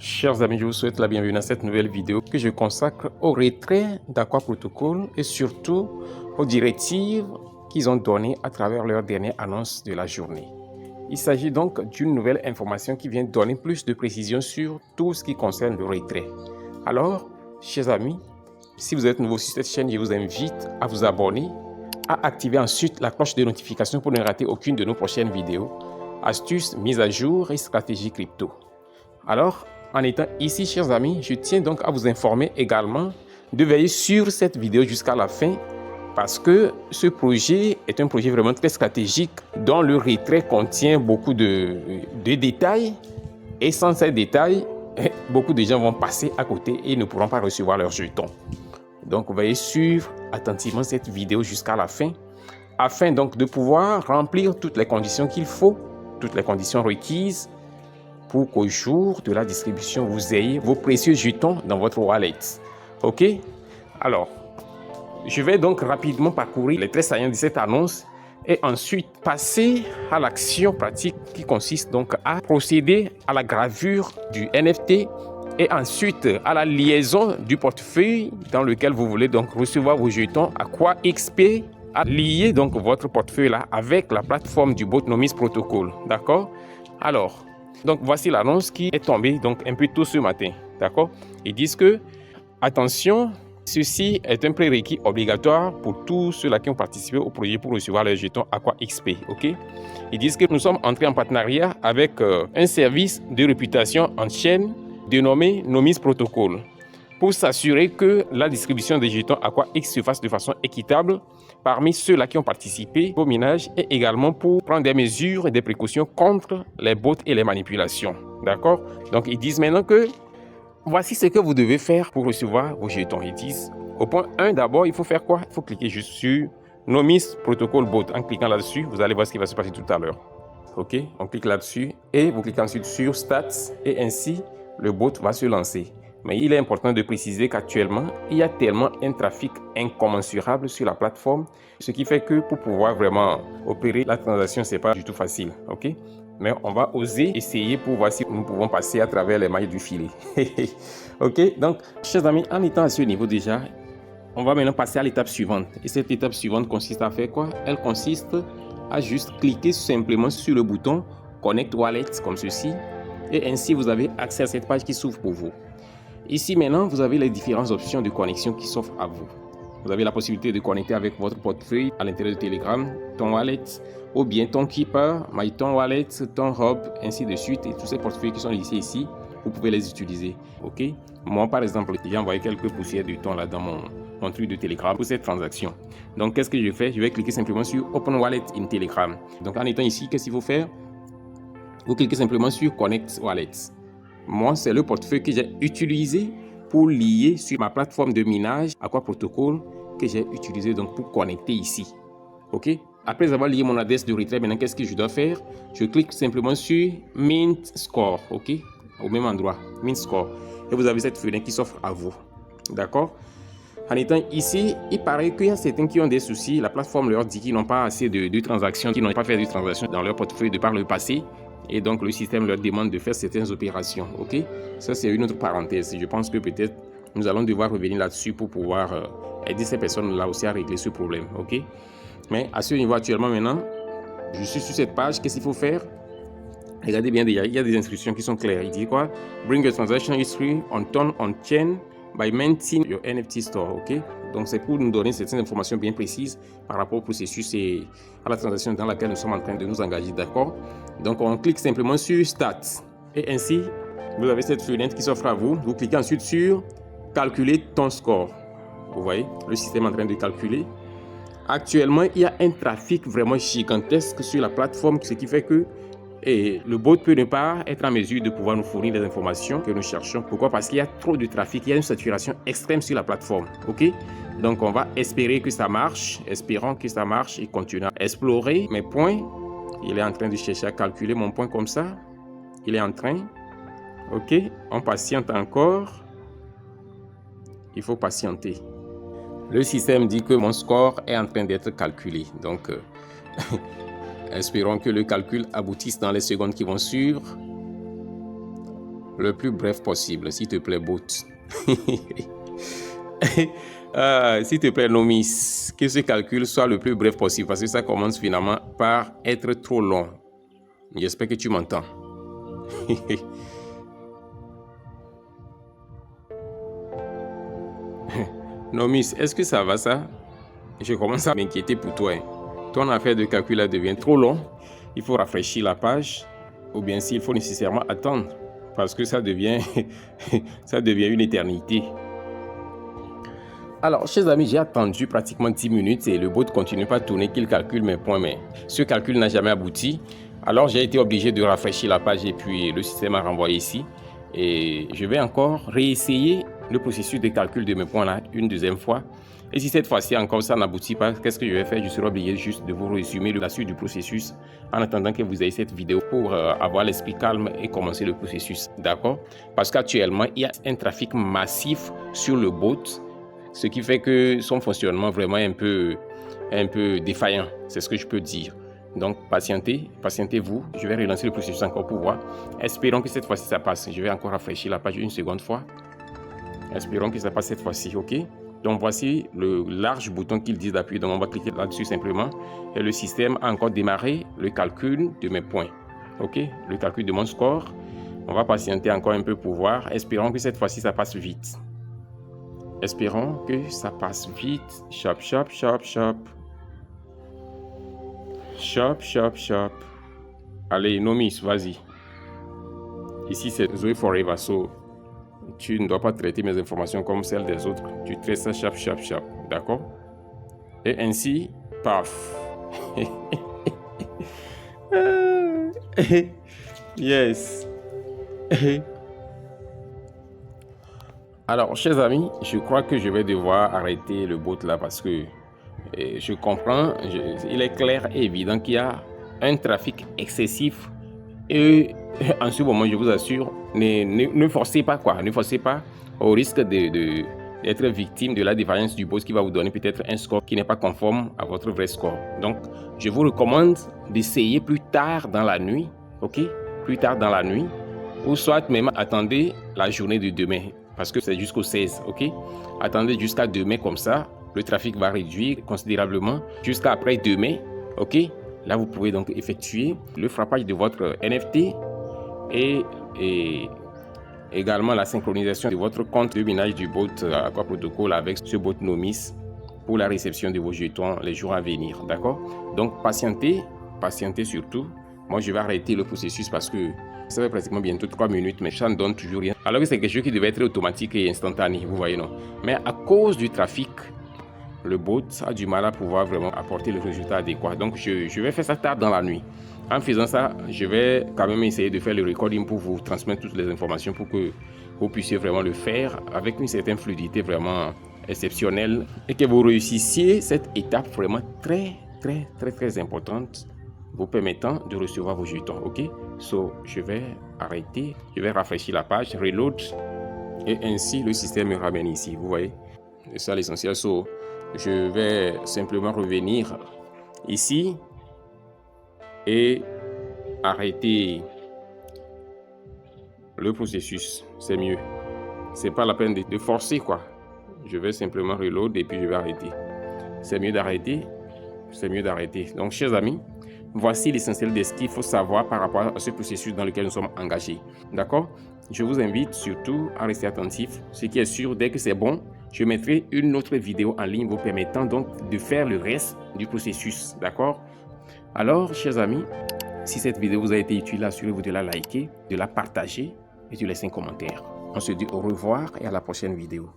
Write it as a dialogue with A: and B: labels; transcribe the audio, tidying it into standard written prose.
A: Chers amis, je vous souhaite la bienvenue dans cette nouvelle vidéo que je consacre au retrait d'Aqua Protocol et surtout aux directives qu'ils ont données à travers leur dernière annonce de la journée. Il s'agit donc d'une nouvelle information qui vient donner plus de précision sur tout ce qui concerne le retrait. Alors, chers amis, si vous êtes nouveau sur cette chaîne, je vous invite à vous abonner, à activer ensuite la cloche de notification pour ne rater aucune de nos prochaines vidéos, astuces, mises à jour et stratégies crypto. Alors, en étant ici, chers amis, je tiens donc à vous informer également de veiller sur cette vidéo jusqu'à la fin parce que ce projet est un projet vraiment très stratégique dont le retrait contient beaucoup de détails et sans ces détails, beaucoup de gens vont passer à côté et ne pourront pas recevoir leurs jetons. Donc, veuillez suivre attentivement cette vidéo jusqu'à la fin afin donc de pouvoir remplir toutes les conditions qu'il faut, toutes les conditions requises pour qu'au jour de la distribution, vous ayez vos précieux jetons dans votre wallet. OK? Alors, je vais donc rapidement parcourir les traits saillants de cette annonce et ensuite passer à l'action pratique qui consiste donc à procéder à la gravure du NFT et ensuite à la liaison du portefeuille dans lequel vous voulez donc recevoir vos jetons Aqua XP, à lier donc votre portefeuille là avec la plateforme du Botonomies Protocol. D'accord? Alors, donc voici l'annonce qui est tombée donc un peu tôt ce matin, d'accord? Ils disent que, attention, ceci est un prérequis obligatoire pour tous ceux-là qui ont participé au projet pour recevoir les jetons Aqua XP, ok? Ils disent que nous sommes entrés en partenariat avec un service de réputation en chaîne dénommé Nomies Protocol pour s'assurer que la distribution des jetons Aqua X se fasse de façon équitable parmi ceux-là qui ont participé au minage et également pour prendre des mesures et des précautions contre les bots et les manipulations. D'accord? Donc, ils disent maintenant que voici ce que vous devez faire pour recevoir vos jetons. Ils disent, au point 1, d'abord, il faut faire quoi? Il faut cliquer juste sur Nomies Protocol Bot. En cliquant là-dessus, vous allez voir ce qui va se passer tout à l'heure. OK? On clique là-dessus et vous cliquez ensuite sur Stats et ainsi, le bot va se lancer. Mais il est important de préciser qu'actuellement, il y a tellement un trafic incommensurable sur la plateforme, ce qui fait que pour pouvoir vraiment opérer la transaction, ce n'est pas du tout facile. OK? Mais on va oser essayer pour voir si nous pouvons passer à travers les mailles du filet. OK? Donc, chers amis, en étant à ce niveau déjà, on va maintenant passer à l'étape suivante. Et cette étape suivante consiste à faire quoi? Elle consiste à juste cliquer simplement sur le bouton Connect Wallet comme ceci. Et ainsi, vous avez accès à cette page qui s'ouvre pour vous. Ici, maintenant, vous avez les différentes options de connexion qui s'offrent à vous. Vous avez la possibilité de connecter avec votre portefeuille à l'intérieur de Telegram, ton wallet, ou bien ton Keeper, MyTon Wallet, ton Hub, ainsi de suite. Et tous ces portefeuilles qui sont listés ici, vous pouvez les utiliser. OK? Moi, par exemple, j'ai envoyé quelques poussières de thon là dans mon truc de Telegram pour cette transaction. Donc, qu'est-ce que je fais? Je vais cliquer simplement sur Open Wallet in Telegram. Donc, en étant ici, qu'est-ce qu'il faut faire? Vous cliquez simplement sur Connect Wallet. Moi, c'est le portefeuille que j'ai utilisé pour lier sur ma plateforme de minage Aqua Protocol que j'ai utilisé donc pour connecter ici. OK? Après avoir lié mon adresse de retrait, maintenant, qu'est-ce que je dois faire? Je clique simplement sur Mint Score. OK? Au même endroit, Mint Score. Et vous avez cette fenêtre qui s'offre à vous. D'accord? En étant ici, il paraît qu'il y a certains qui ont des soucis. La plateforme leur dit qu'ils n'ont pas assez de transactions, qu'ils n'ont pas fait de transactions dans leur portefeuille de par le passé. Et donc, le système leur demande de faire certaines opérations. OK? Ça, c'est une autre parenthèse. Je pense que peut-être nous allons devoir revenir là-dessus pour pouvoir aider ces personnes-là aussi à régler ce problème. OK? Mais à ce niveau actuellement, maintenant, je suis sur cette page. Qu'est-ce qu'il faut faire? Regardez bien déjà, il y a des instructions qui sont claires. Il dit quoi? Bring your transaction history on chain by minting your NFT store. OK? Donc, c'est pour nous donner certaines informations bien précises par rapport au processus et à la transaction dans laquelle nous sommes en train de nous engager. D'accord? Donc, on clique simplement sur Stats. Et ainsi, vous avez cette fenêtre qui s'offre à vous. Vous cliquez ensuite sur Calculer ton score. Vous voyez, le système est en train de calculer. Actuellement, il y a un trafic vraiment gigantesque sur la plateforme, ce qui fait que le bot peut ne pas être en mesure de pouvoir nous fournir les informations que nous cherchons. Pourquoi? Parce qu'il y a trop de trafic, il y a une saturation extrême sur la plateforme. OK? Donc, on va espérer que ça marche. Espérons que ça marche et continuer à explorer mes points. Il est en train de chercher à calculer mon point comme ça. Il est en train. OK? On patiente encore. Il faut patienter. Le système dit que mon score est en train d'être calculé. Donc, espérons que le calcul aboutisse dans les secondes qui vont suivre. le plus bref possible, s'il te plaît, bot. S'il te plaît, Nomis, que ce calcul soit le plus bref possible parce que ça commence finalement par être trop long. J'espère que tu m'entends. Nomis, est-ce que ça va ça? Je commence à m'inquiéter pour toi. Ton affaire de calcul là devient trop long. Il faut rafraîchir la page ou bien s'il faut nécessairement attendre parce que ça devient, ça devient une éternité. Alors, chers amis, j'ai attendu pratiquement 10 minutes et le bot ne continue pas à tourner qu'il calcule mes points, mais ce calcul n'a jamais abouti. Alors, j'ai été obligé de rafraîchir la page et puis le système a renvoyé ici. Et je vais encore réessayer le processus de calcul de mes points là une deuxième fois. Et si cette fois-ci encore ça n'aboutit pas, qu'est-ce que je vais faire? Je serai obligé juste de vous résumer la suite du processus en attendant que vous ayez cette vidéo pour avoir l'esprit calme et commencer le processus. D'accord? Parce qu'actuellement, il y a un trafic massif sur le bot, ce qui fait que son fonctionnement vraiment est un peu défaillant. C'est ce que je peux dire. Donc, patientez-vous. Je vais relancer le processus encore pour voir. Espérons que cette fois-ci ça passe. Je vais encore rafraîchir la page une seconde fois. Espérons que ça passe cette fois-ci, ok? Donc, voici le large bouton qu'ils disent d'appuyer. Donc, on va cliquer là-dessus simplement. Et le système a encore démarré le calcul de mes points. Ok? Le calcul de mon score. On va patienter encore un peu pour voir. Espérons que cette fois-ci ça passe vite. Espérons que ça passe vite. Chop, chop, chop, chop. Chop, chop, chop. Allez, Nomis, vas-y. Ici, c'est Zoé Forever. So, tu ne dois pas traiter mes informations comme celles des autres. Tu traites ça, chop, chop, chop. D'accord? Et ainsi, paf. Yes. Alors, chers amis, je crois que je vais devoir arrêter le bot là parce que je comprends, il est clair et évident qu'il y a un trafic excessif et en ce moment, je vous assure, ne forcez pas quoi, ne forcez pas au risque d'être victime de la défaillance du bot qui va vous donner peut-être un score qui n'est pas conforme à votre vrai score. Donc, je vous recommande d'essayer plus tard dans la nuit, ok? Plus tard dans la nuit ou soit même attendez la journée de demain parce que c'est jusqu'au 16, ok? Attendez jusqu'à demain comme ça. Le trafic va réduire considérablement jusqu'à après demain, ok? Là, vous pouvez donc effectuer le frappage de votre NFT et également la synchronisation de votre compte de minage du bot Aqua Protocol avec ce bot Nomis pour la réception de vos jetons les jours à venir, d'accord? Donc, patientez surtout. Moi, je vais arrêter le processus parce que ça fait pratiquement bientôt 3 minutes, mais ça ne donne toujours rien. Alors que c'est quelque chose qui devait être automatique et instantané, vous voyez, non? Mais à cause du trafic, le bot a du mal à pouvoir vraiment apporter le résultat adéquat. Donc, je vais faire ça tard dans la nuit. En faisant ça, je vais quand même essayer de faire le recording pour vous transmettre toutes les informations pour que vous puissiez vraiment le faire avec une certaine fluidité vraiment exceptionnelle et que vous réussissiez cette étape vraiment très importante vous permettant de recevoir vos jetons. Ok? So, je vais arrêter, je vais rafraîchir la page, reload et ainsi le système me ramène ici. Vous voyez? C'est ça l'essentiel. So, je vais simplement revenir ici et arrêter le processus. C'est mieux. C'est pas la peine de forcer quoi. Je vais simplement reload et puis je vais arrêter. C'est mieux d'arrêter. C'est mieux d'arrêter. Donc, chers amis, voici l'essentiel de ce qu'il faut savoir par rapport à ce processus dans lequel nous sommes engagés. D'accord? Je vous invite surtout à rester attentif. Ce qui est sûr, dès que c'est bon, je mettrai une autre vidéo en ligne vous permettant donc de faire le reste du processus. D'accord? Alors, chers amis, si cette vidéo vous a été utile, assurez-vous de la liker, de la partager et de laisser un commentaire. On se dit au revoir et à la prochaine vidéo.